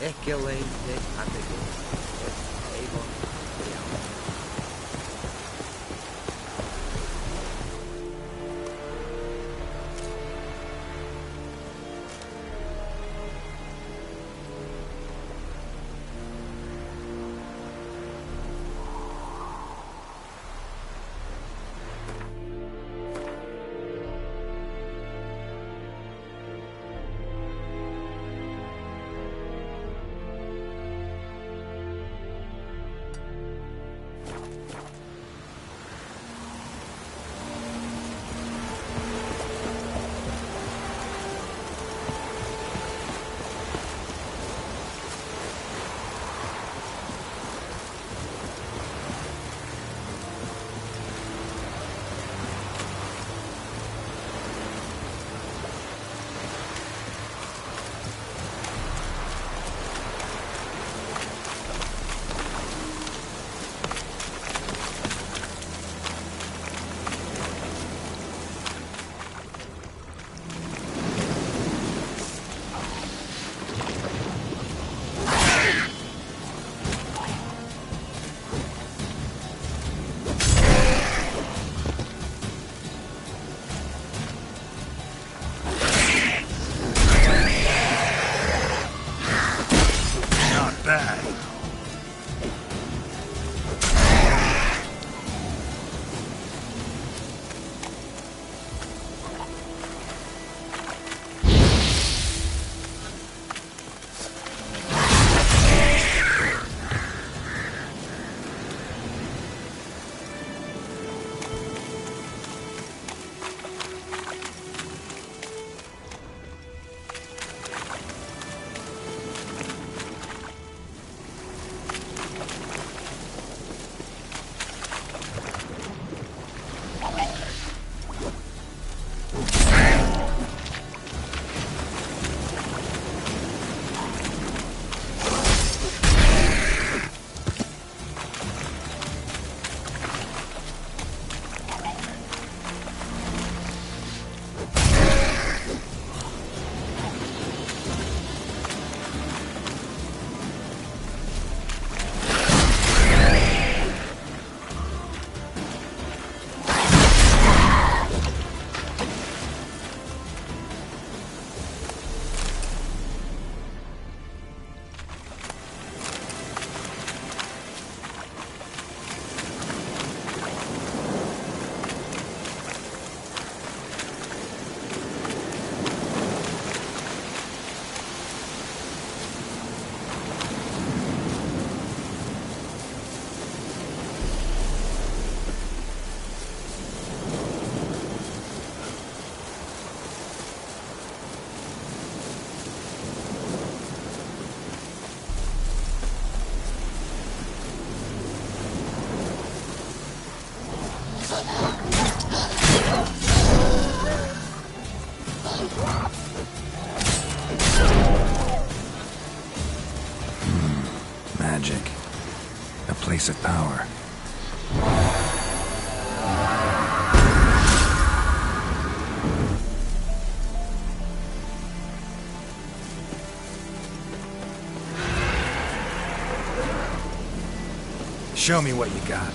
Excelente categoria. Avon Real. Magic. A place of power. Show me what you got.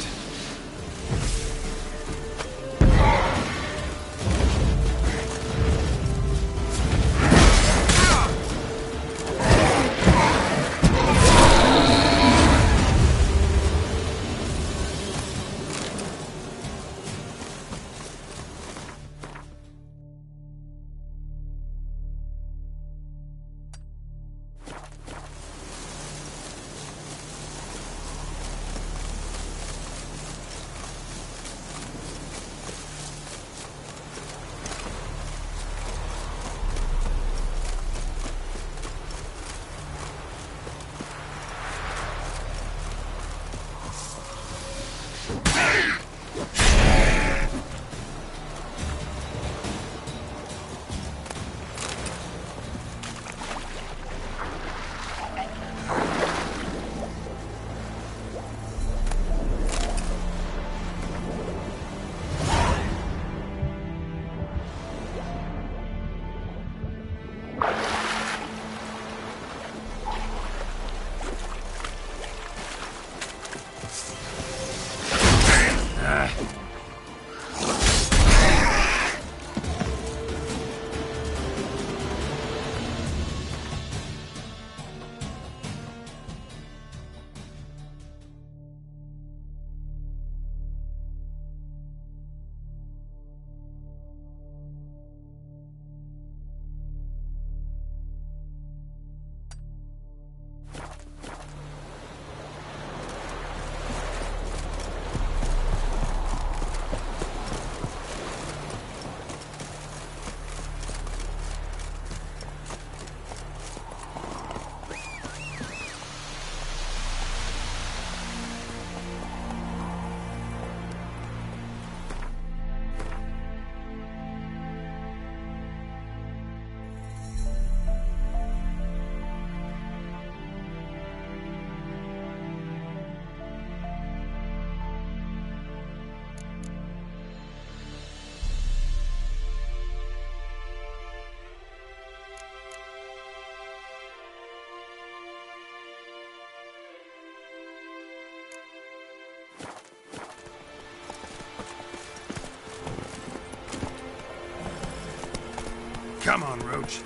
Come on, Roach.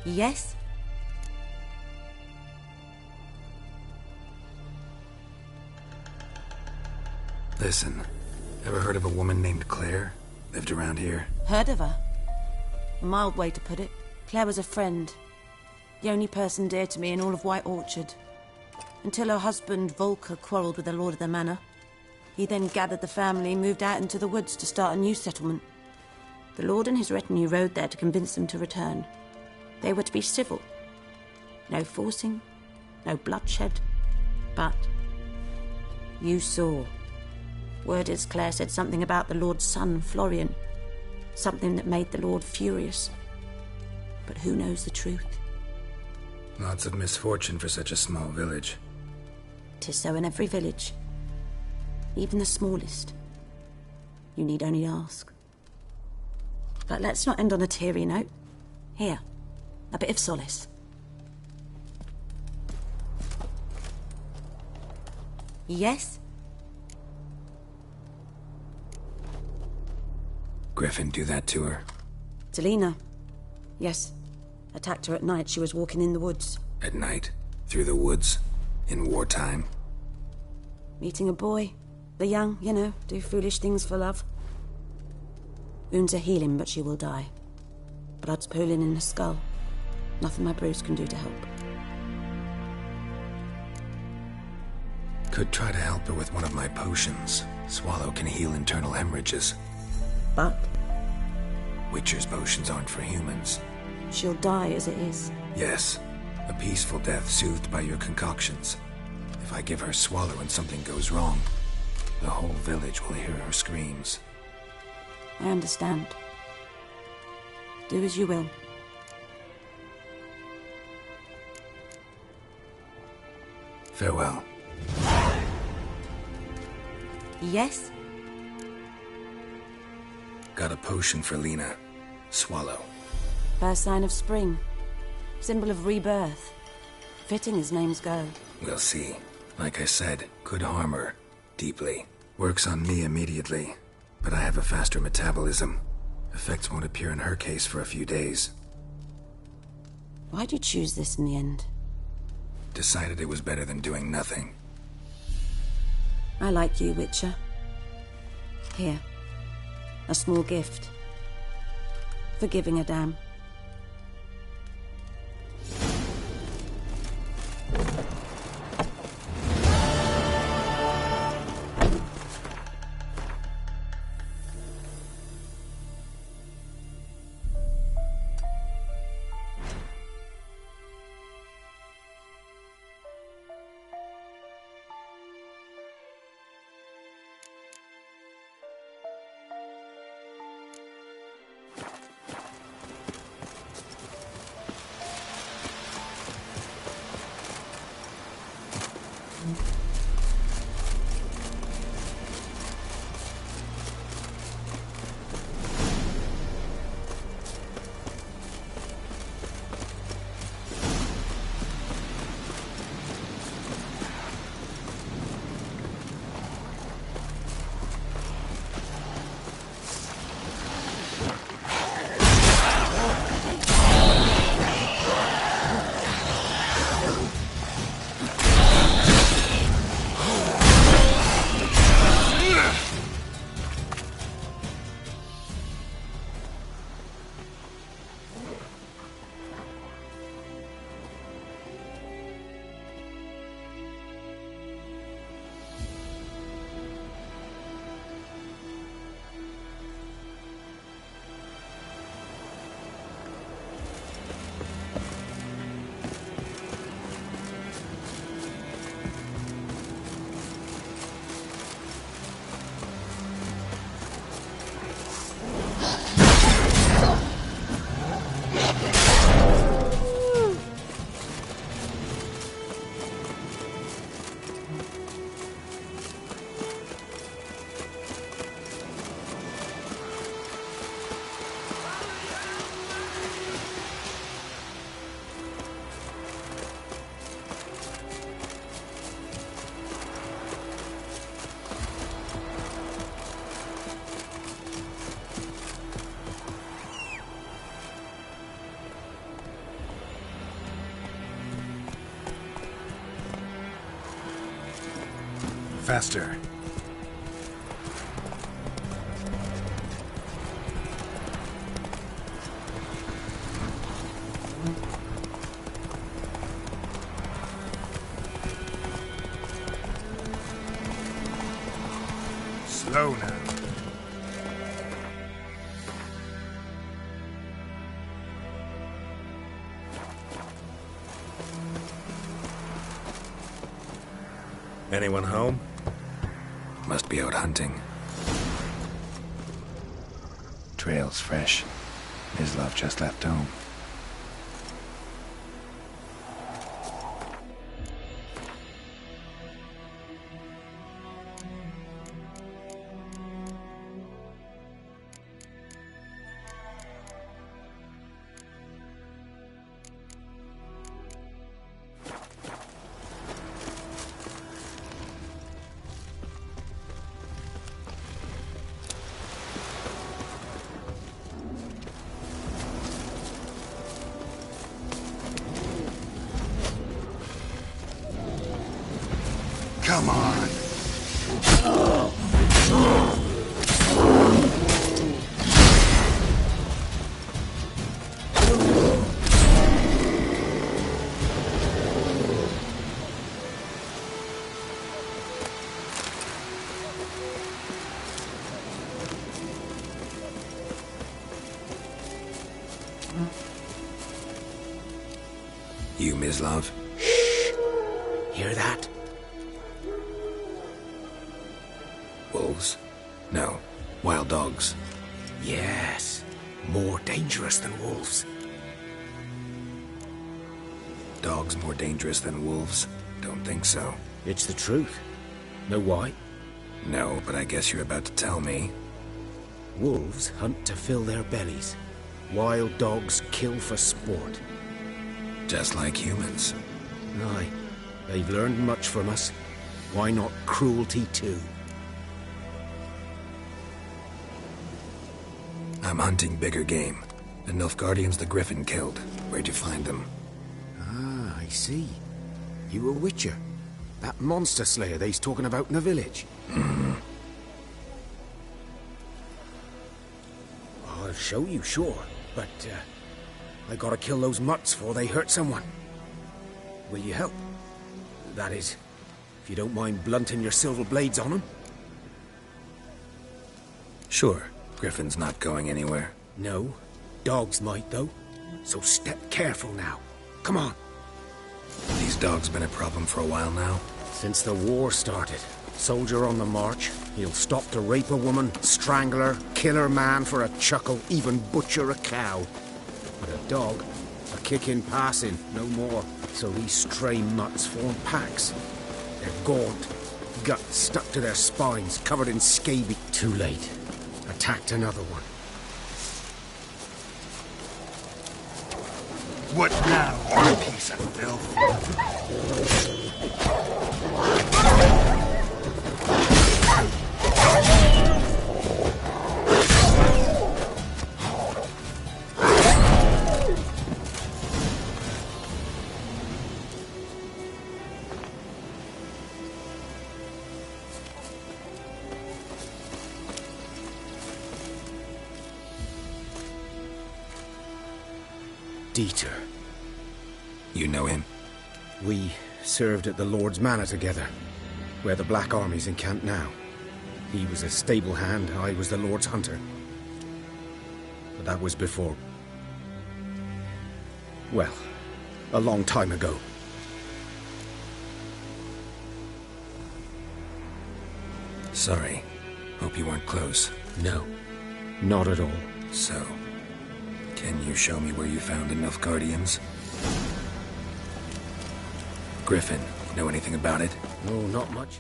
Yes? Listen, ever heard of a woman named Claire? Lived around here? Heard of her? A mild way to put it. Claire was a friend. The only person dear to me in all of White Orchard. Until her husband, Volker, quarreled with the lord of the manor. He then gathered the family and moved out into the woods to start a new settlement. The lord and his retinue rode there to convince them to return. They were to be civil. No forcing, no bloodshed. But you saw. Word is Claire said something about the Lord's son, Florian. Something that made the Lord furious. But who knows the truth? Lots of misfortune for such a small village. 'Tis so in every village. Even the smallest. You need only ask. But let's not end on a teary note. Here, a bit of solace. Yes? Griffin do that to her? Talina. Yes. Attacked her at night. She was walking in the woods. At night? Through the woods? In wartime? Meeting a boy. The young, you know, do foolish things for love. Wounds are healing, but she will die. Blood's pooling in her skull. Nothing my brews can do to help. Could try to help her with one of my potions. Swallow can heal internal hemorrhages. But Witcher's potions aren't for humans. she'll die as it is. Yes. A peaceful death soothed by your concoctions. If I give her Swallow and something goes wrong, the whole village will hear her screams. I understand. Do as you will. Farewell. Yes? Got a potion for Lena. Swallow. First sign of spring. Symbol of rebirth. Fitting as names go. We'll see. Like I said, could harm her. Deeply. Works on me immediately. But I have a faster metabolism. Effects won't appear in her case for a few days. Why'd you choose this in the end? Decided it was better than doing nothing. I like you, Witcher. Here. A small gift. For giving a damn. faster. Slow now. Anyone home? Must be out hunting. Trail's fresh. Mislav just left home. Come on! You, Mislav? Shh! Hear that? Wolves? No. Wild dogs. Yes. More dangerous than wolves. Dogs more dangerous than wolves? Don't think so. It's the truth. Know why? No, but I guess you're about to tell me. Wolves hunt to fill their bellies. Wild dogs kill for sport. Just like humans. Aye. They've learned much from us. Why not cruelty too? I'm hunting bigger game. The Nilfgaardians the Griffin killed. Where'd you find them? Ah, I see. You a witcher. That monster slayer they's talking about in the village. Mm-hmm. I'll show you, sure. But, I gotta kill those mutts before they hurt someone. Will you help? That is, if you don't mind blunting your silver blades on them. Sure. Griffin's not going anywhere. No. Dogs might, though. So step careful now. Come on. These dogs been a problem for a while now? Since the war started. Soldier on the march. He'll stop to rape a woman, strangle her, kill her man for a chuckle, even butcher a cow. But a dog, a kick in passing, no more. So these stray mutts form packs. They're gaunt, guts stuck to their spines, covered in scabies. Too late. Attacked another one. What now, you piece of filth? Dieter. You know him? We served at the Lord's Manor together, where the Black Army's encamped now. He was a stable hand, I was the Lord's hunter. But that was before... well, a long time ago. Sorry. Hope you weren't close. No, not at all. So, can you show me where you found the Nilfgaardians? Griffin, know anything about it? No, not much.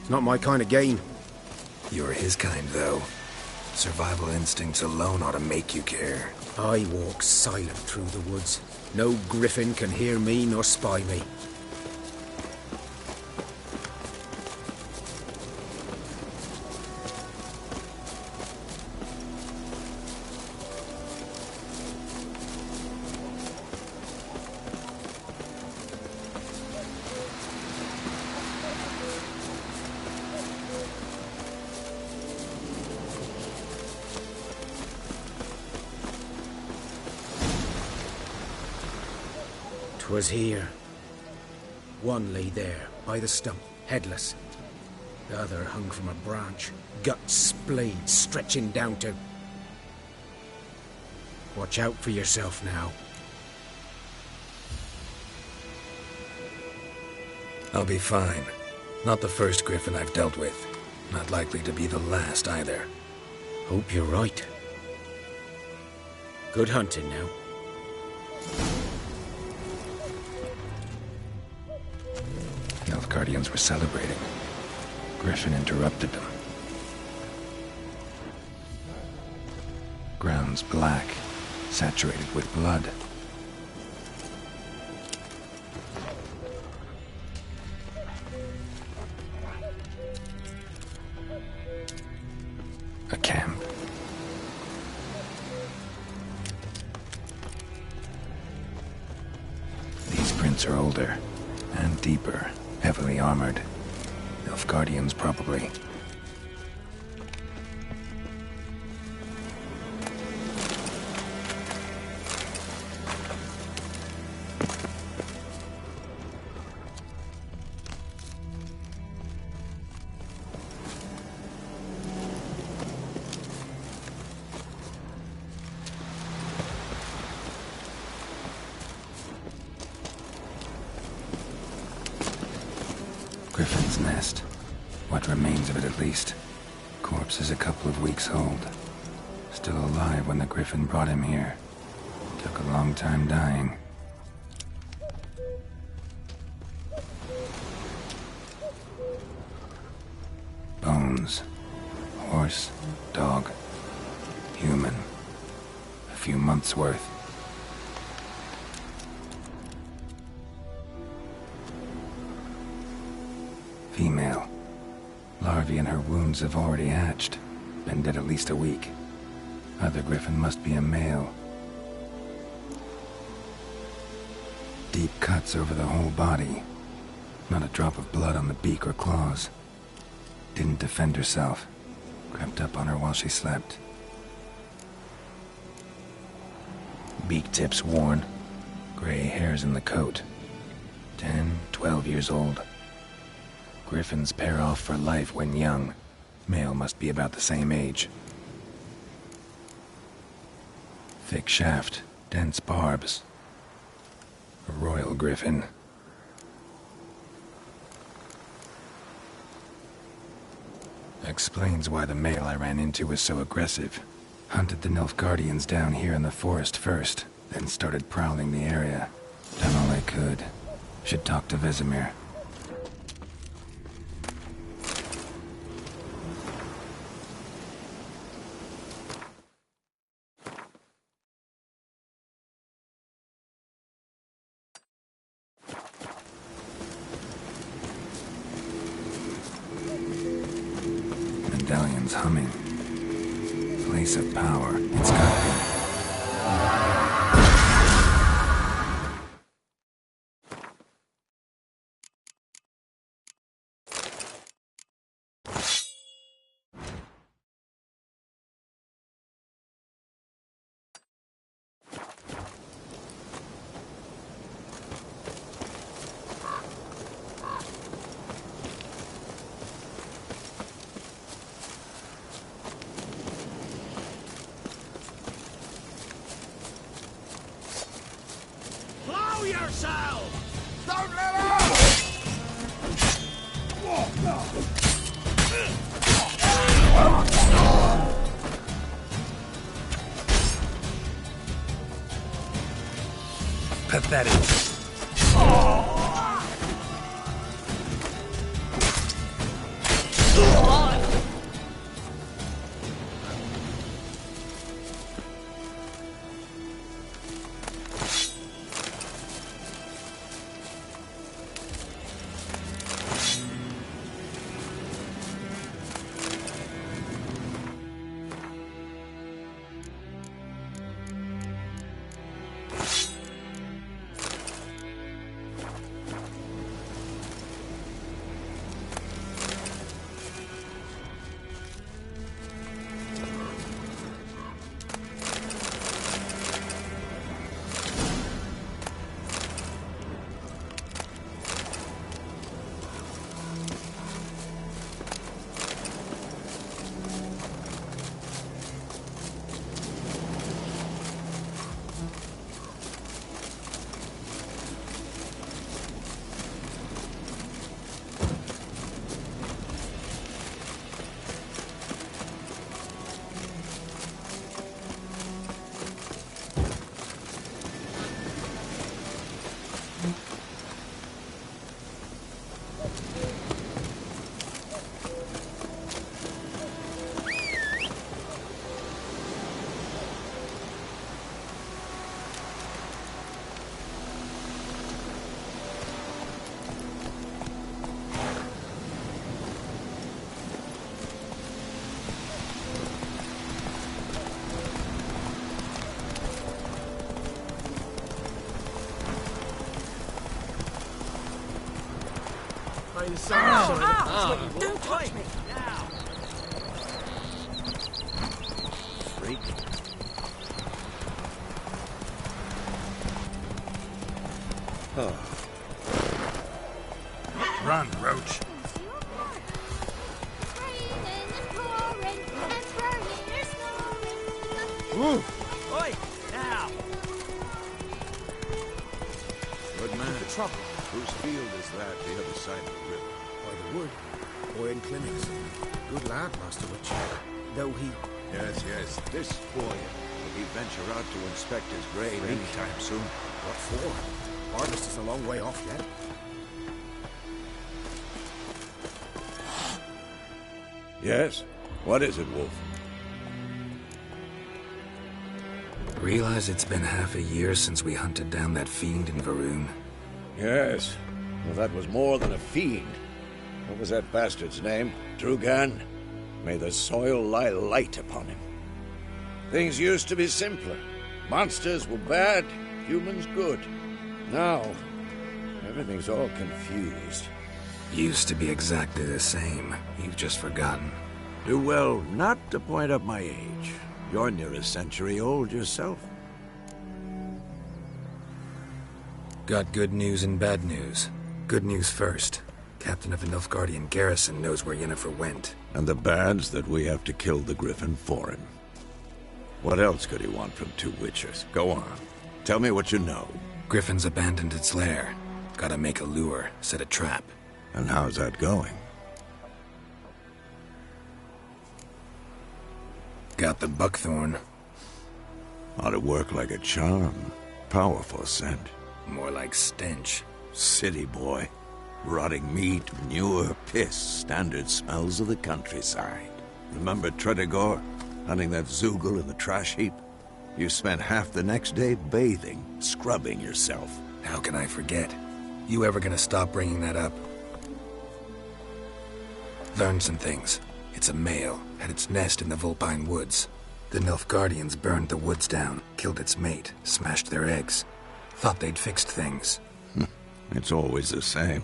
It's not my kind of game. You're his kind, though. Survival instincts alone ought to make you care. I walk silent through the woods. No griffin can hear me nor spy me. 'Twas here. One lay there, by the stump, headless. The other hung from a branch, guts splayed, stretching down to... Watch out for yourself now. I'll be fine. Not the first griffin I've dealt with. Not likely to be the last either. Hope you're right. Good hunting now. Guardians were celebrating. Griffin interrupted them. Ground's black, saturated with blood. A camp. These prints are older and deeper. Heavily armored. Elf Guardians, probably. Griffin's nest. What remains of it, at least. Corpse is a couple of weeks old. Still alive when the Griffin brought him here. Took a long time dying. Bones. Horse, dog, human. A few months' worth. Female. Larvae in her wounds have already hatched. Been dead at least a week. Other griffin must be a male. Deep cuts over the whole body. Not a drop of blood on the beak or claws. Didn't defend herself. Crept up on her while she slept. Beak tips worn. Gray hairs in the coat. 10, 12 years old. Griffins pair off for life when young. Male must be about the same age. Thick shaft, dense barbs. A royal griffin. Explains why the male I ran into was so aggressive. Hunted the Nilfgaardians down here in the forest first, then started prowling the area. Done all I could. Should talk to Vesemir. Medallion's humming. Place of power. It's gotta be. Yourself! Don't let out! Pathetic. the sun. Don't touch me! Freak. Run, Roach. Woo! Oi! Now! Good man. The trouble. Whose field is that the other side of the river? By the wood. Boy in clinics. Good lad, Master Witch. Though he... Yes, yes. This boy. Will he venture out to inspect his grave anytime soon? What for? Harvest is a long way off yet. Yes? What is it, Wolf? Realize it's been half a year since we hunted down that fiend in Varun? Yes. Well, that was more than a fiend. What was that bastard's name? Drugan? May the soil lie light upon him. Things used to be simpler. Monsters were bad, humans good. Now, everything's all confused. Used to be exactly the same. You've just forgotten. Do well not to point up my age. You're near a century old yourself. Got good news and bad news. Good news first. Captain of the Nilfgaardian garrison knows where Yennefer went. And the bad's that we have to kill the Griffin for him. What else could he want from two witchers? Go on. Tell me what you know. Griffin's abandoned its lair. Gotta make a lure, set a trap. And how's that going? Got the buckthorn. Ought to work like a charm. Powerful scent. More like stench. City boy. Rotting meat, manure, piss. Standard smells of the countryside. Remember Tredegor? Hunting that Zoogle in the trash heap? You spent half the next day bathing, scrubbing yourself. How can I forget? You ever gonna stop bringing that up? Learned some things. It's a male, had its nest in the Vulpine Woods. The Nilfgaardians burned the woods down, killed its mate, smashed their eggs. Thought they'd fixed things. It's always the same.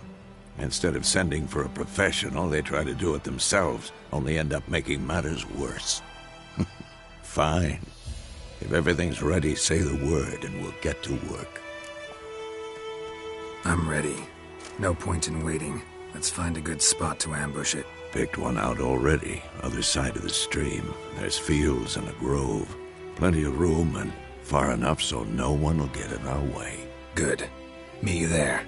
Instead of sending for a professional, they try to do it themselves, only end up making matters worse. Fine. If everything's ready, say the word and we'll get to work. I'm ready. No point in waiting. Let's find a good spot to ambush it. Picked one out already, other side of the stream. There's fields and a grove. Plenty of room and far enough so no one will get in our way. Good. Meet you there.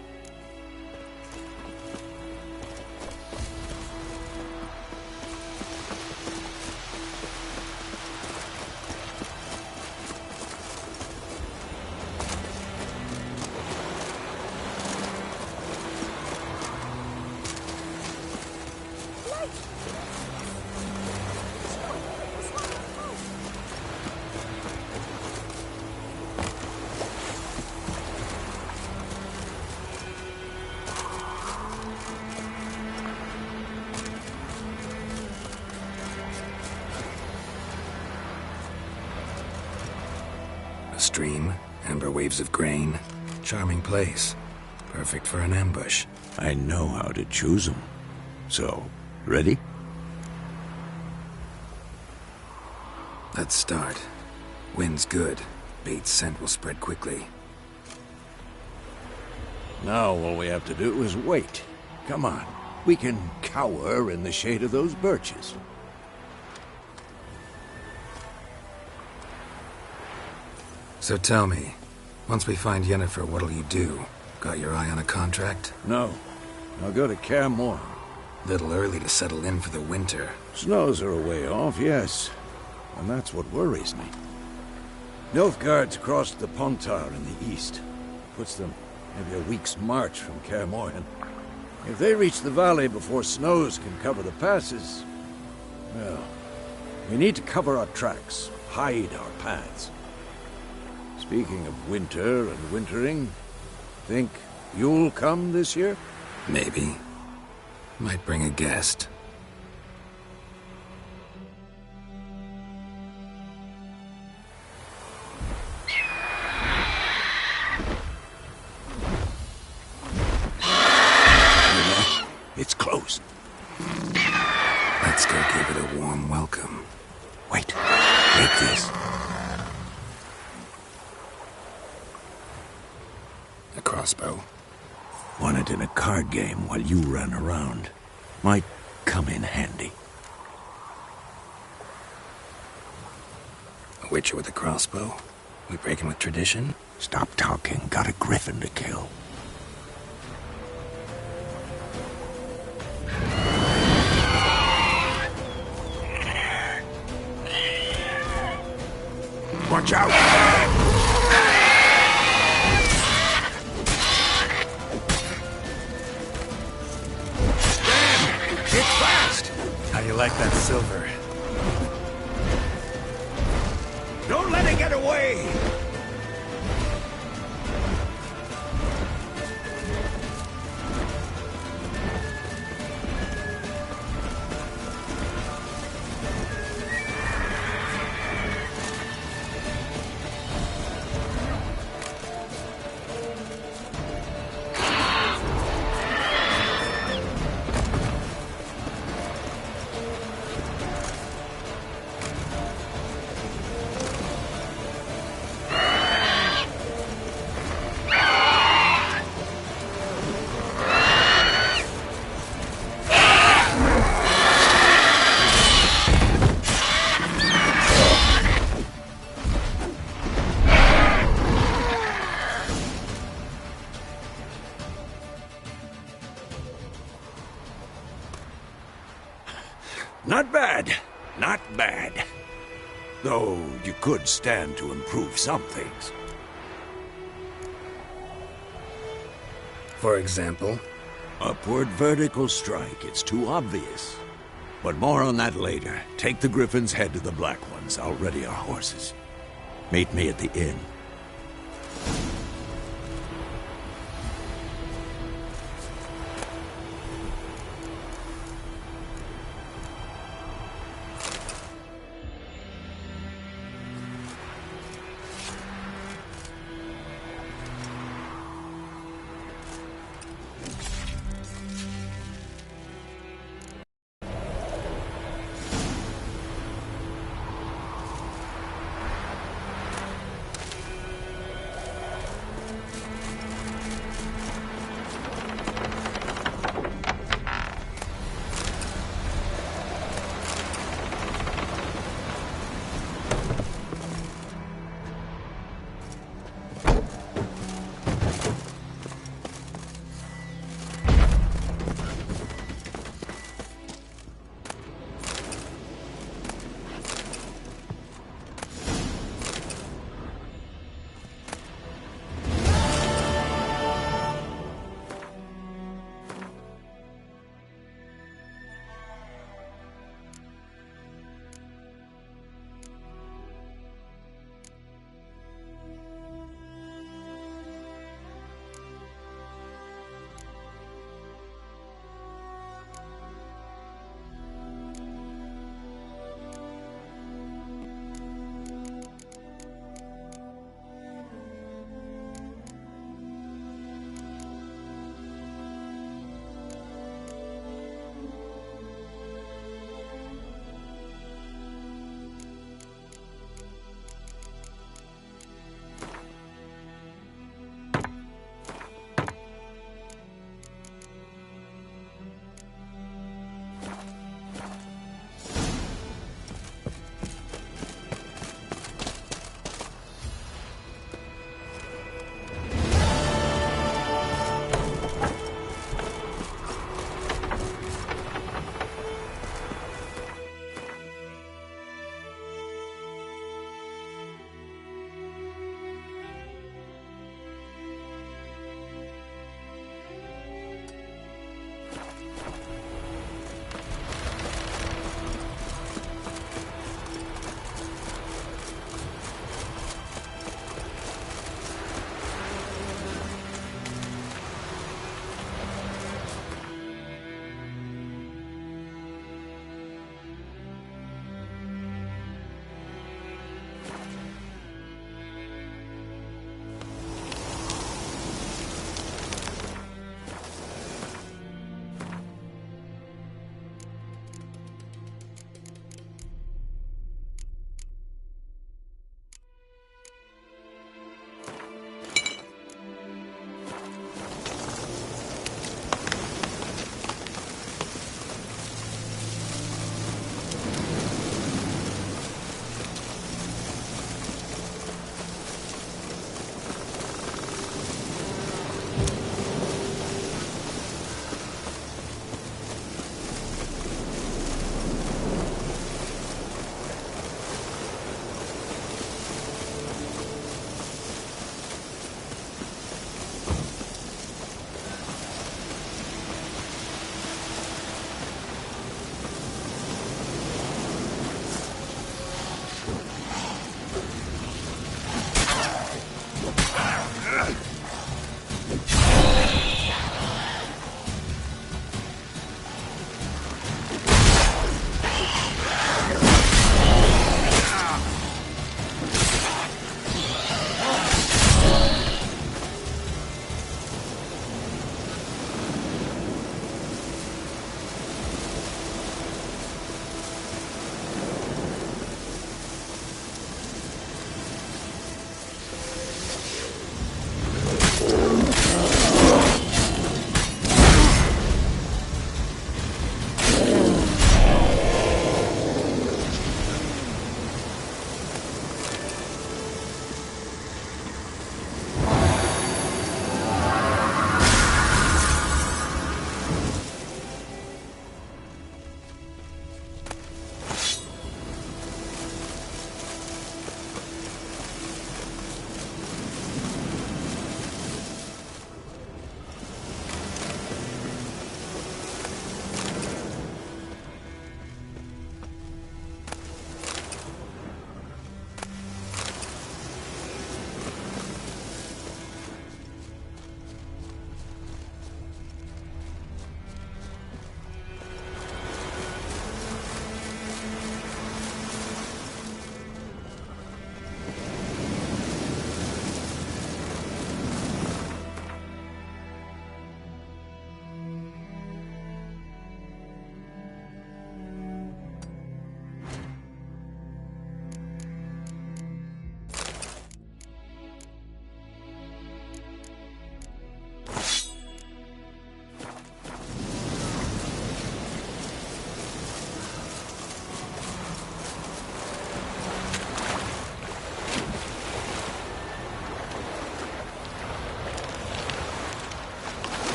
A stream, amber waves of grain. Charming place. Perfect for an ambush. I know how to choose them. So, ready? Let's start. Wind's good. Bait's scent will spread quickly. Now all we have to do is wait. Come on. We can cower in the shade of those birches. So tell me, once we find Yennefer, what'll you do? Got your eye on a contract? No. I'll go to Kaer Morhen. Little early to settle in for the winter. Snows are a way off, yes. And that's what worries me. Nilfgaard's crossed the Pontar in the east. Puts them maybe a week's march from Kaer Morhen. If they reach the valley before snows can cover the passes, well, we need to cover our tracks, hide our paths. Speaking of winter and wintering, think you'll come this year? Maybe. Might bring a guest. It's crossbow. Won it in a card game while you ran around. Might come in handy. A witcher with a crossbow? We breaking with tradition? Stop talking. Got a griffin to kill. Watch out! Damn! It's fast! How you like that silver? Don't let it get away! Not bad. Not bad. Though you could stand to improve some things. For example? Upward vertical strike. It's too obvious. But more on that later. Take the Griffin's head to the Black Ones. I'll ready our horses. Meet me at the inn.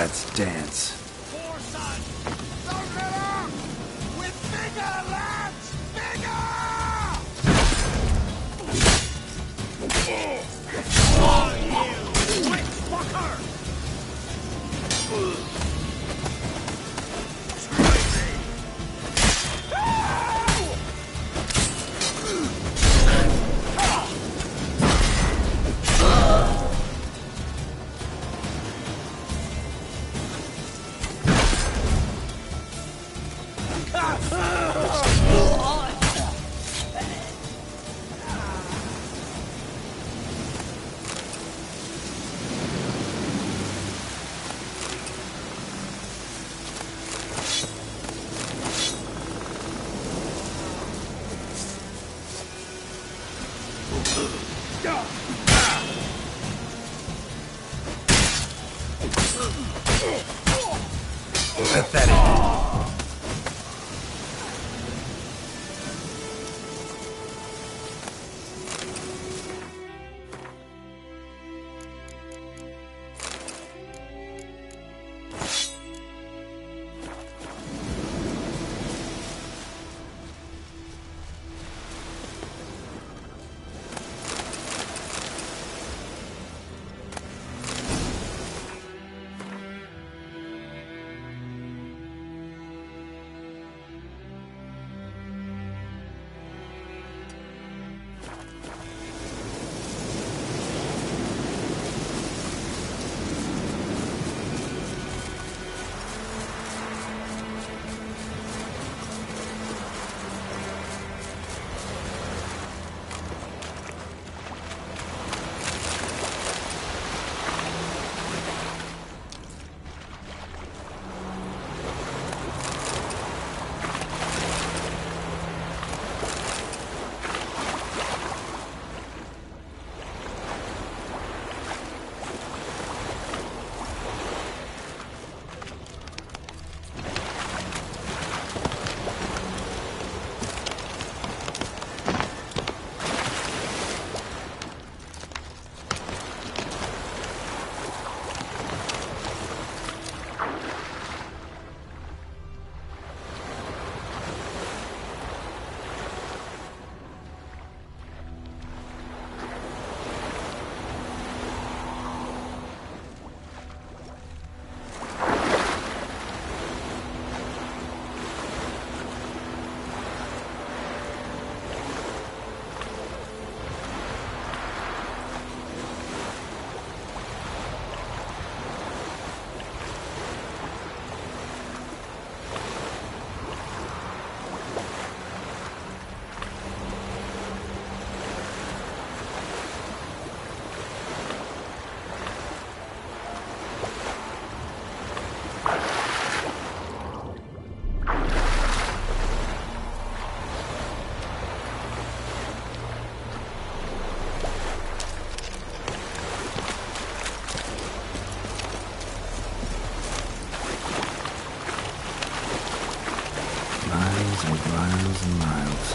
Let's dance. Four sons! The river! With bigger lads! Bigger! Oh, you witch fucker! Pathetic. Miles and miles and miles.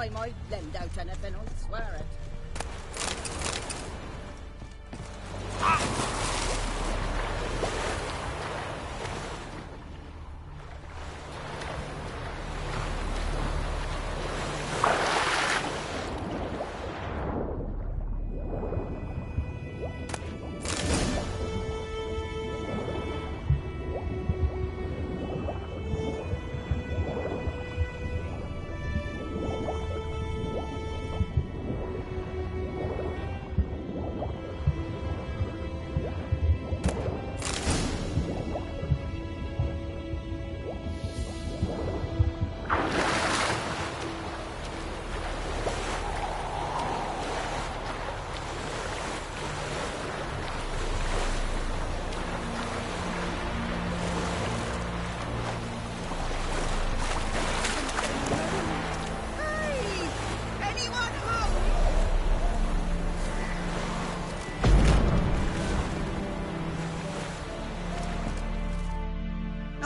time I lend out anything, I'll swear it.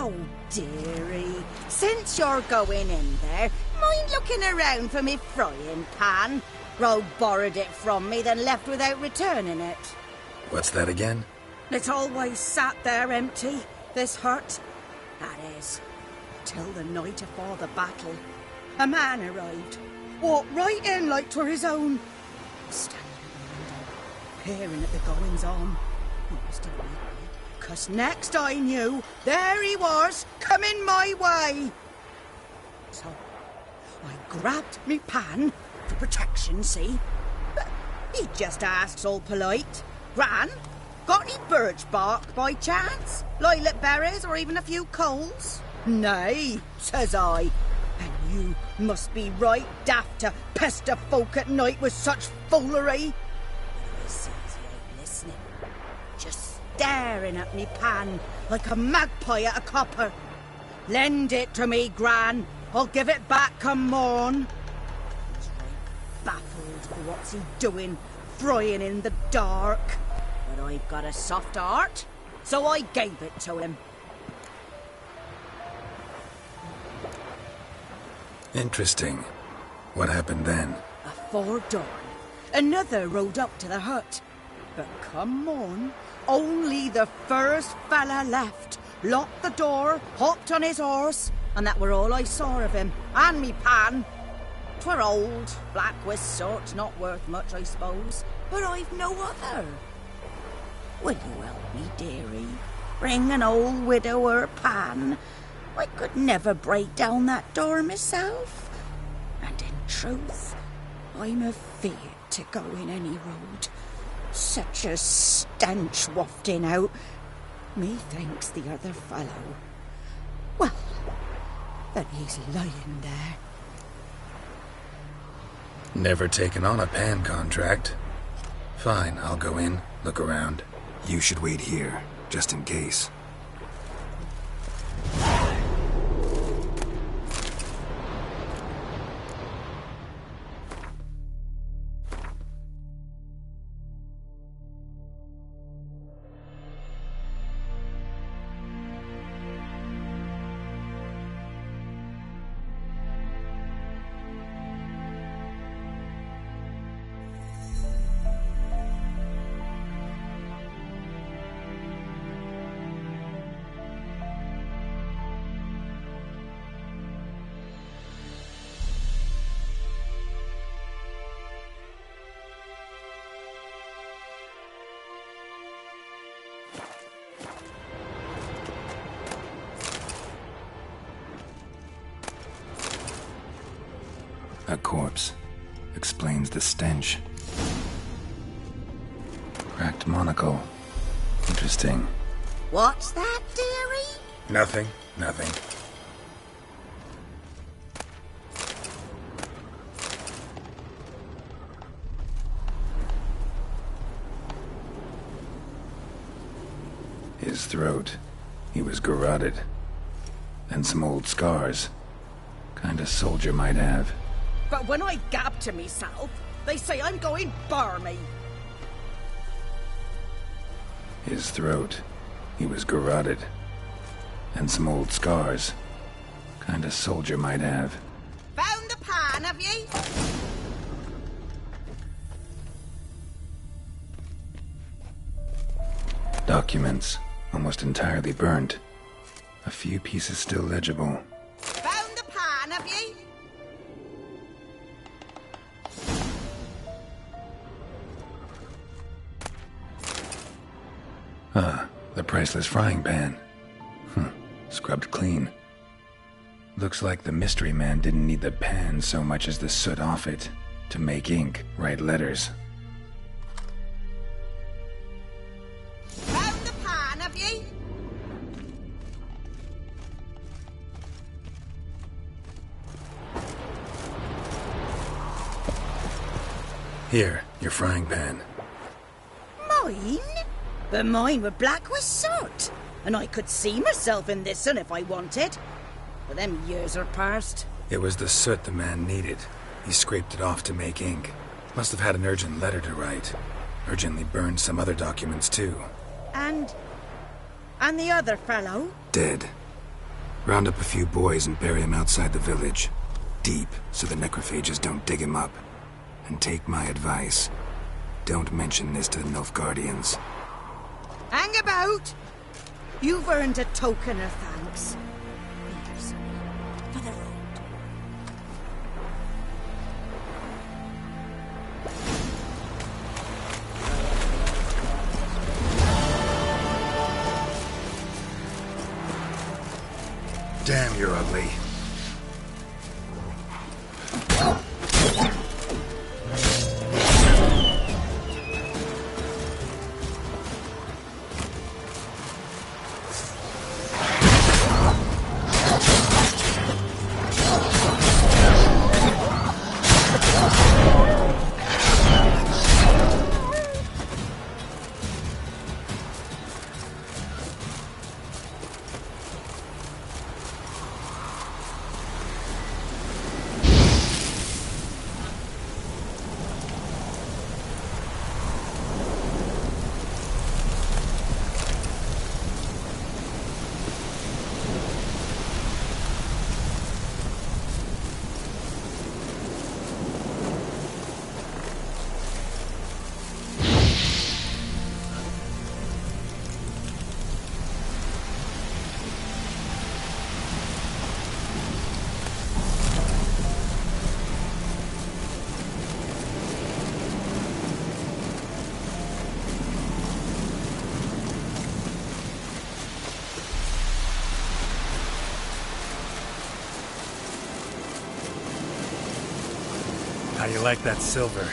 Oh, dearie, since you're going in there, mind looking around for me frying pan? Rogue borrowed it from me, then left without returning it. What's that again? It's always sat there empty, this hut. That is, till the night afore the battle. A man arrived, walked right in like 'twere his own. Standing at the window, peering at the goings-on. He must have waited, 'cause next I knew, there he was, coming my way. So, I grabbed me pan, for protection, see? But he just asks all polite, Gran, got any birch bark by chance? Lilac berries or even a few coals? Nay, says I. And you must be right daft to pester folk at night with such foolery. But I sees he ain't listening. Just staring at me pan like a magpie at a copper. Lend it to me, Gran. I'll give it back come morn. He's right baffled for what's he doing, frying in the dark. But I've got a soft heart, so I gave it to him. Interesting. What hafpened then? Afore dawn, another rode up to the hut. But come morn, only the first fella left. Locked the door, hopped on his horse, and that were all I saw of him, and me pan. 'Twere old, black with sort, not worth much, I suppose, but I've no other. Will you help me, dearie? Bring an old widower pan. I could never break down that door myself. And in truth, I'm afeard to go in any road. Such a stench wafting out. Methinks the other fellow, well, that he's lying there. Never taken on a pan contract. Fine, I'll go in, look around. You should wait here, just in case. A corpse. Explains the stench. Cracked monocle. Interesting. What's that, dearie? Nothing. His throat. He was garroted. And some old scars. Kind of soldier might have. But when I gab to myself, they say I'm going barmy. His throat. He was garroted. And some old scars. Kind of soldier might have. Found the pan. pan, have ye? Documents, almost entirely burnt. A few pieces still legible. Found the pan, have ye? Ah, the priceless frying pan. Scrubbed clean. Looks like the mystery man didn't need the pan so much as the soot off it to make ink, write letters. Found the pan, have ye? Here, your frying pan. Mine? But mine were black with soot, and I could see myself in this one if I wanted. But them years are past. It was the soot the man needed. He scraped it off to make ink. Must have had an urgent letter to write. Urgently burned some other documents too. And the other fellow? Dead. Round up a few boys and bury him outside the village. Deep, so the necrophages don't dig him up. And take my advice. Don't mention this to the Nilfgaardians. Hang about! You've earned a token of thanks. Here, sonny, for the road. Damn, you're ugly. How you like that silver?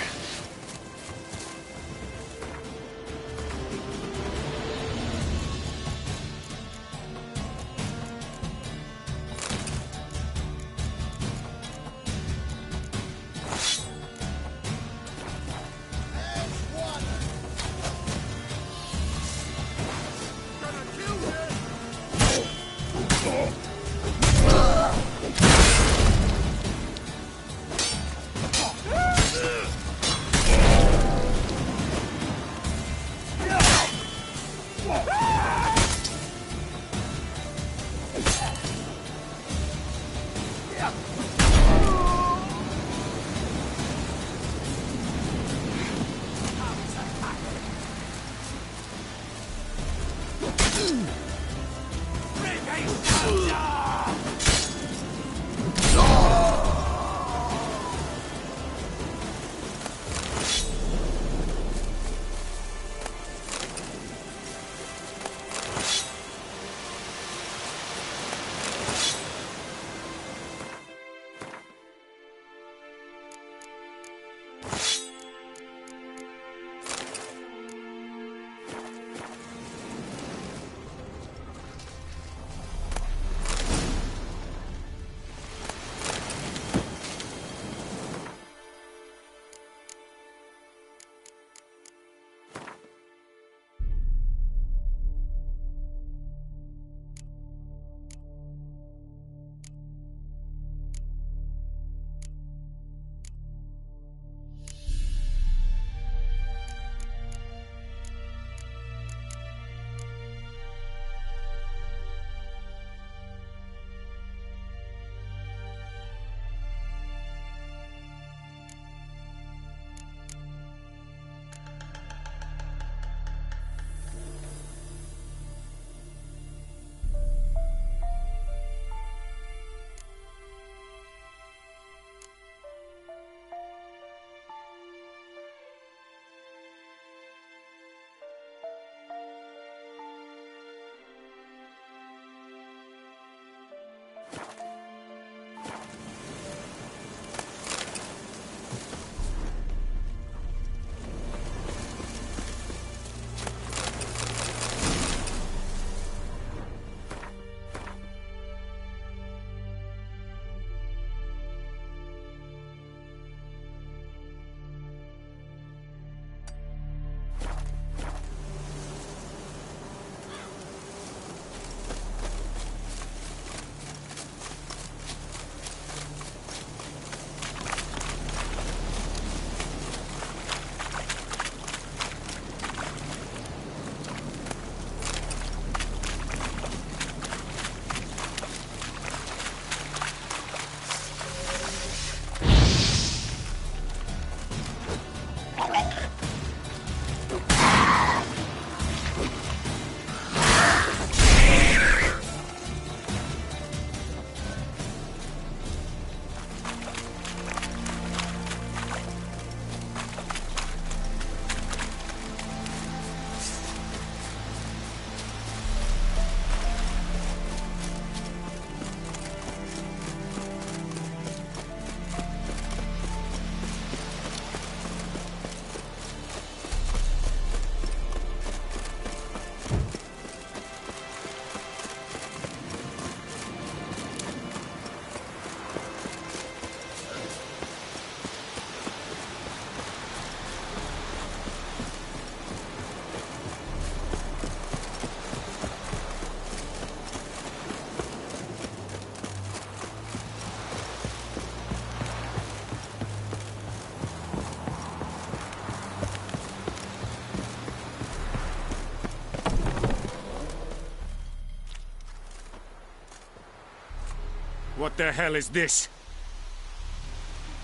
What the hell is this?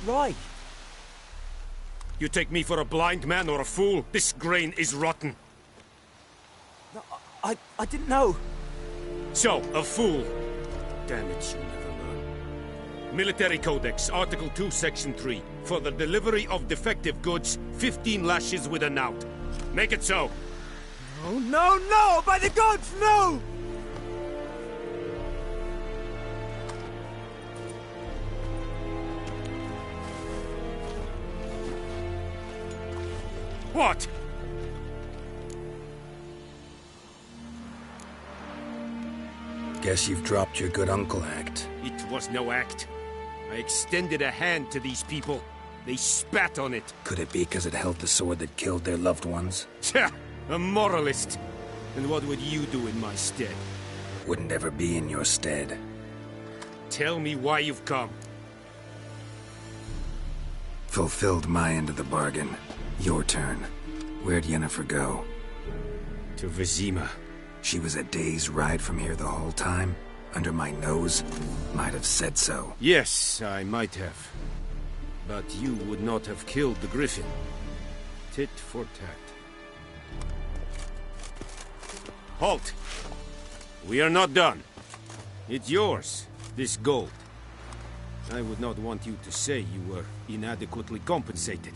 Right. You take me for a blind man or a fool? This grain is rotten. No, I didn't know. So, a fool. Damn it, you never learn. Military Codex, Article 2, Section 3. For the delivery of defective goods, 15 lashes with a knout. Make it so. Oh, no, no! By the gods, no! What? Guess you've dropped your good uncle act. It was no act. I extended a hand to these people. They spat on it. Could it be because it held the sword that killed their loved ones? Tja, a moralist. And what would you do in my stead? Wouldn't ever be in your stead. Tell me why you've come. Fulfilled my end of the bargain. Your turn. Where'd Yennefer go? To Vizima. She was a day's ride from here the whole time? Under my nose? Might have said so. Yes, I might have. But you would not have killed the griffin. Tit for tat. Halt! We are not done. It's yours, this gold. I would not want you to say you were inadequately compensated.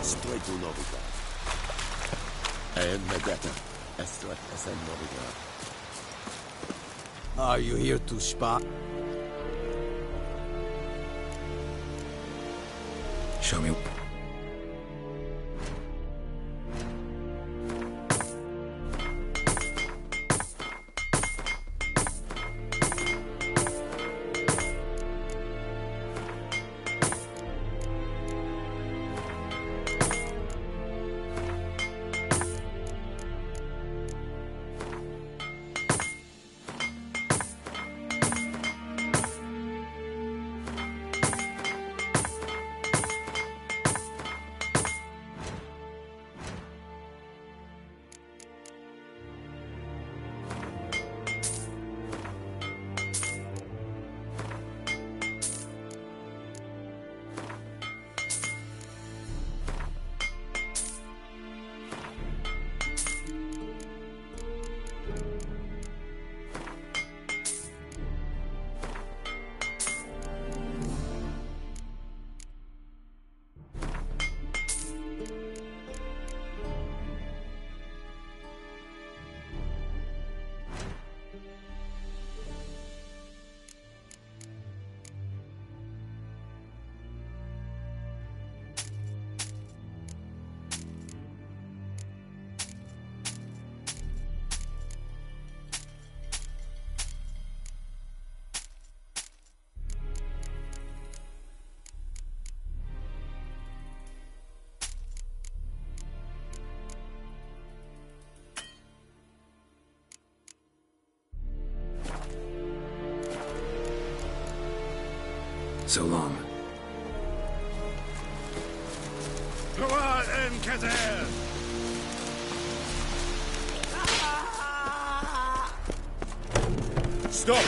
Straight to Novigrad. And Megata, straight as Novigrad. Are you here to spot? Show me. So long. Go on, NG+at! Stop!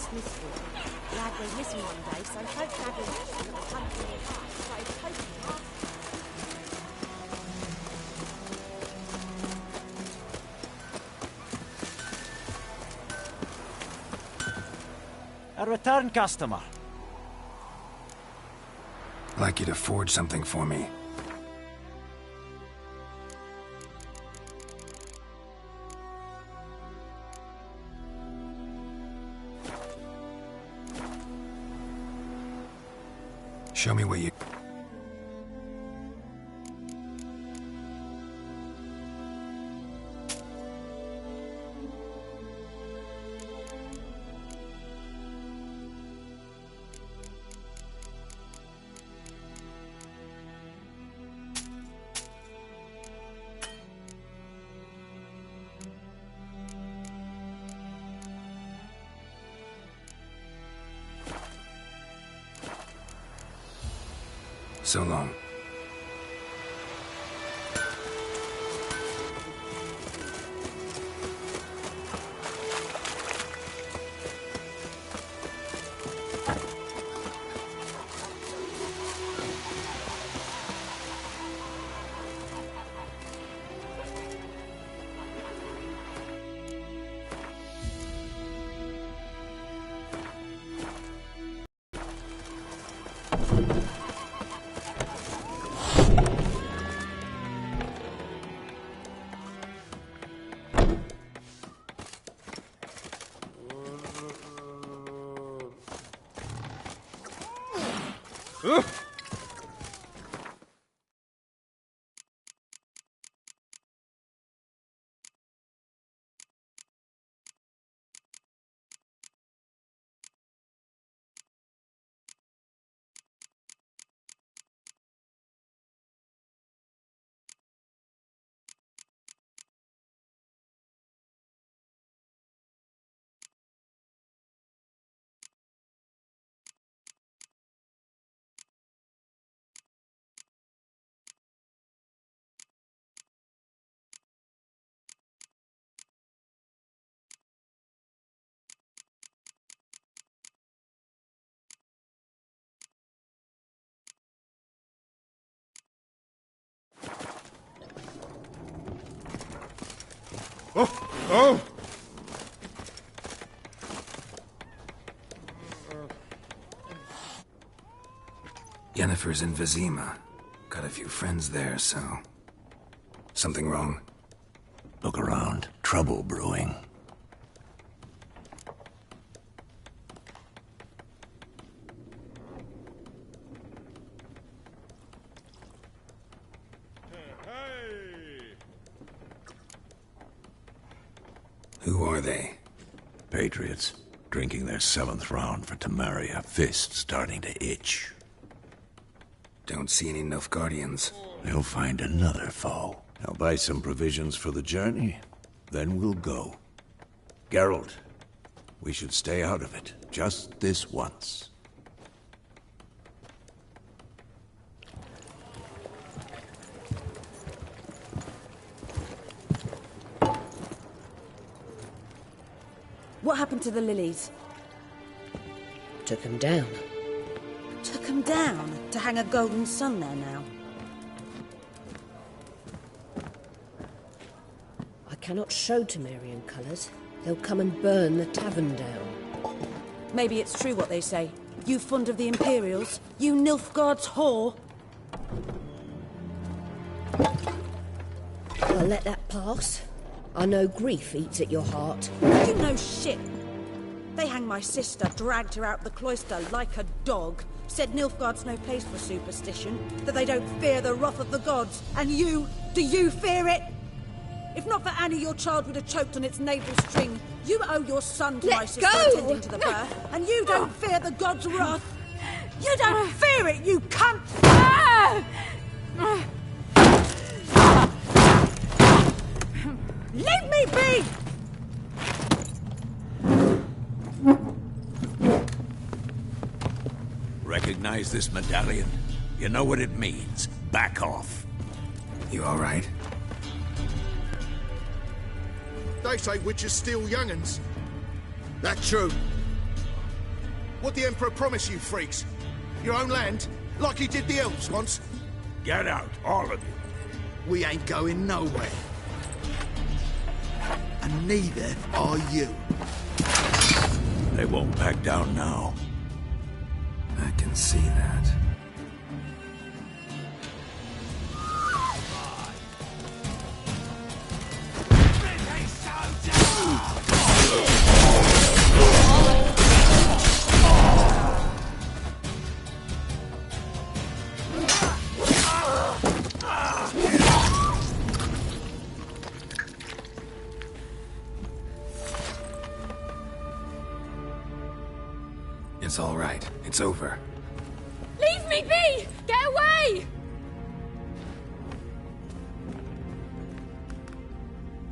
last mystery. Lad was missing one day, so folks having pictures of the country nearby started poking him after. A return customer. I'd like you to forge something for me. Show me what you... So long. Oh! Yennefer's in Vizima. Got a few friends there, so... Something wrong? Look around. Trouble brewing. Who are they? Patriots. Drinking their 7th round for Temeria. Fist starting to itch. Don't see any Nilfgaardians. They'll find another foe. I'll buy some provisions for the journey. Then we'll go. Geralt, we should stay out of it. Just this once. What happened to the lilies? Took him down. Took them down to hang a golden sun there now. I cannot show Temerian colours. They'll come and burn the tavern down. Maybe it's true what they say. You fond of the Imperials? You Nilfgaard's whore? I'll let that pass. I know grief eats at your heart. You know shit. They hanged my sister, dragged her out the cloister like a dog, said Nilfgaard's no place for superstition, that they don't fear the wrath of the gods. And you, do you fear it? If not for Annie, your child would have choked on its navel string. You owe your son to my sister attending to the birth, and you don't fear the gods' wrath. You don't fear it, you cunt! Leave me be! Recognize this medallion? You know what it means. Back off. You all right? They say witches steal young'uns. That true? What the Emperor promised you, freaks? Your own land? Like he did the elves once? Get out, all of you. We ain't going nowhere. And neither are you. They won't back down now. I can see that. It's all right. It's over. Leave me be! Get away!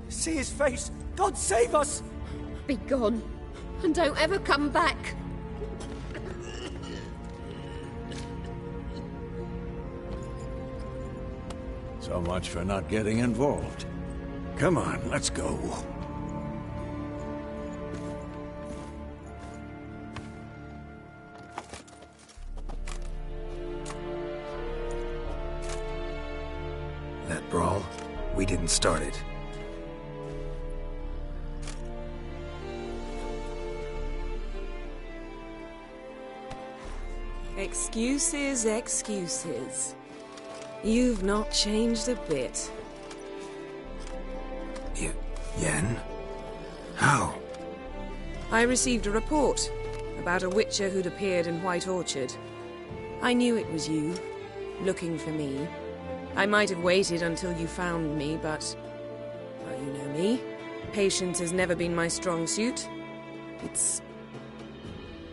See his face! God save us! Be gone, and don't ever come back. So much for not getting involved. Come on, let's go. That brawl, we didn't start it. Excuses, excuses. You've not changed a bit. Yen? How? I received a report about a witcher who'd appeared in White Orchard. I knew it was you, looking for me. I might have waited until you found me, but... well, you know me. Patience has never been my strong suit. It's...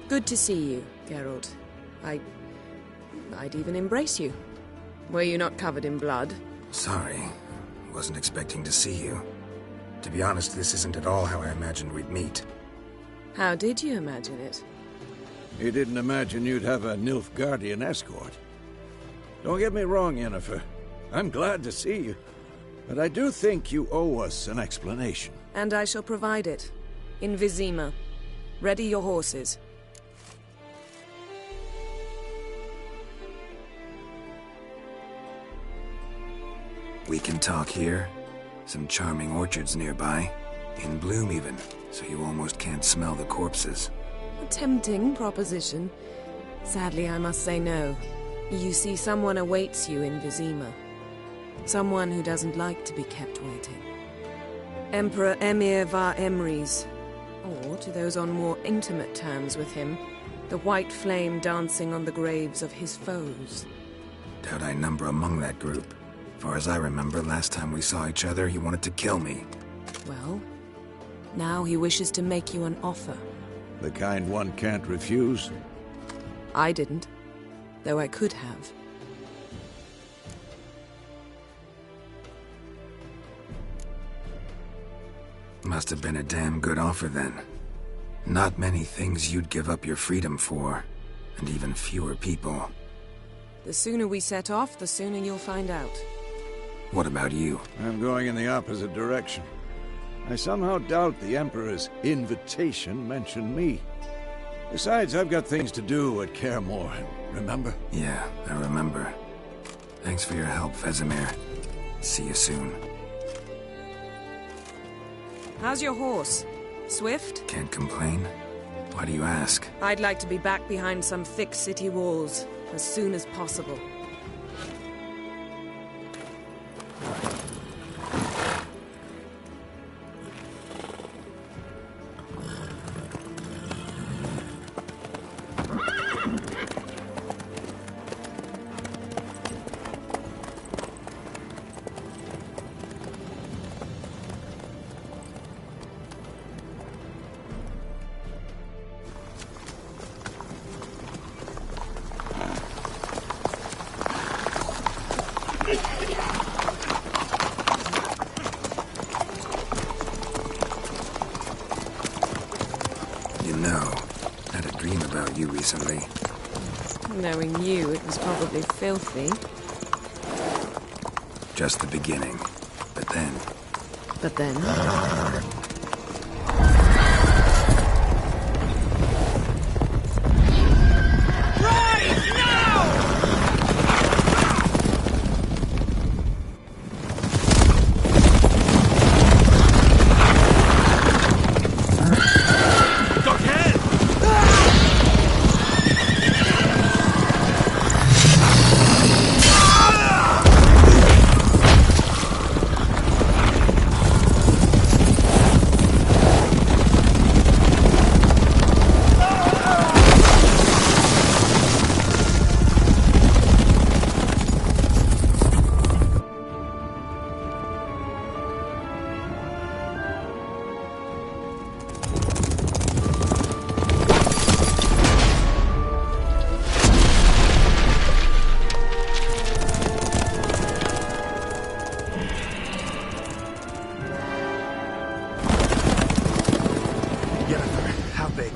good to see you, Geralt. I'd even embrace you. Were you not covered in blood? Sorry. Wasn't expecting to see you. To be honest, this isn't at all how I imagined we'd meet. How did you imagine it? You didn't imagine you'd have a Nilfgaardian escort. Don't get me wrong, Yennefer. I'm glad to see you. But I do think you owe us an explanation. And I shall provide it. In Vizima. Ready your horses. We can talk here. Some charming orchards nearby. In bloom even, so you almost can't smell the corpses. A tempting proposition. Sadly, I must say no. You see, someone awaits you in Vizima. Someone who doesn't like to be kept waiting. Emperor Emir var Emrys. Or, to those on more intimate terms with him, the white flame dancing on the graves of his foes. Doubt I number among that group. Far as I remember, last time we saw each other, he wanted to kill me. Well, now he wishes to make you an offer. The kind one can't refuse? I didn't, though I could have. Must have been a damn good offer then. Not many things you'd give up your freedom for, and even fewer people. The sooner we set off, the sooner you'll find out. What about you? I'm going in the opposite direction. I somehow doubt the Emperor's invitation mentioned me. Besides, I've got things to do at Kaer Morhen, remember? Yeah, I remember. Thanks for your help, Vesemir. See you soon. How's your horse? Swift? Can't complain. Why do you ask? I'd like to be back behind some thick city walls as soon as possible. You know, I had a dream about you recently. Knowing you, it was probably filthy. Just the beginning. But then... But then...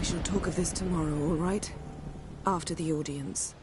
shall talk of this tomorrow, all right? After the audience.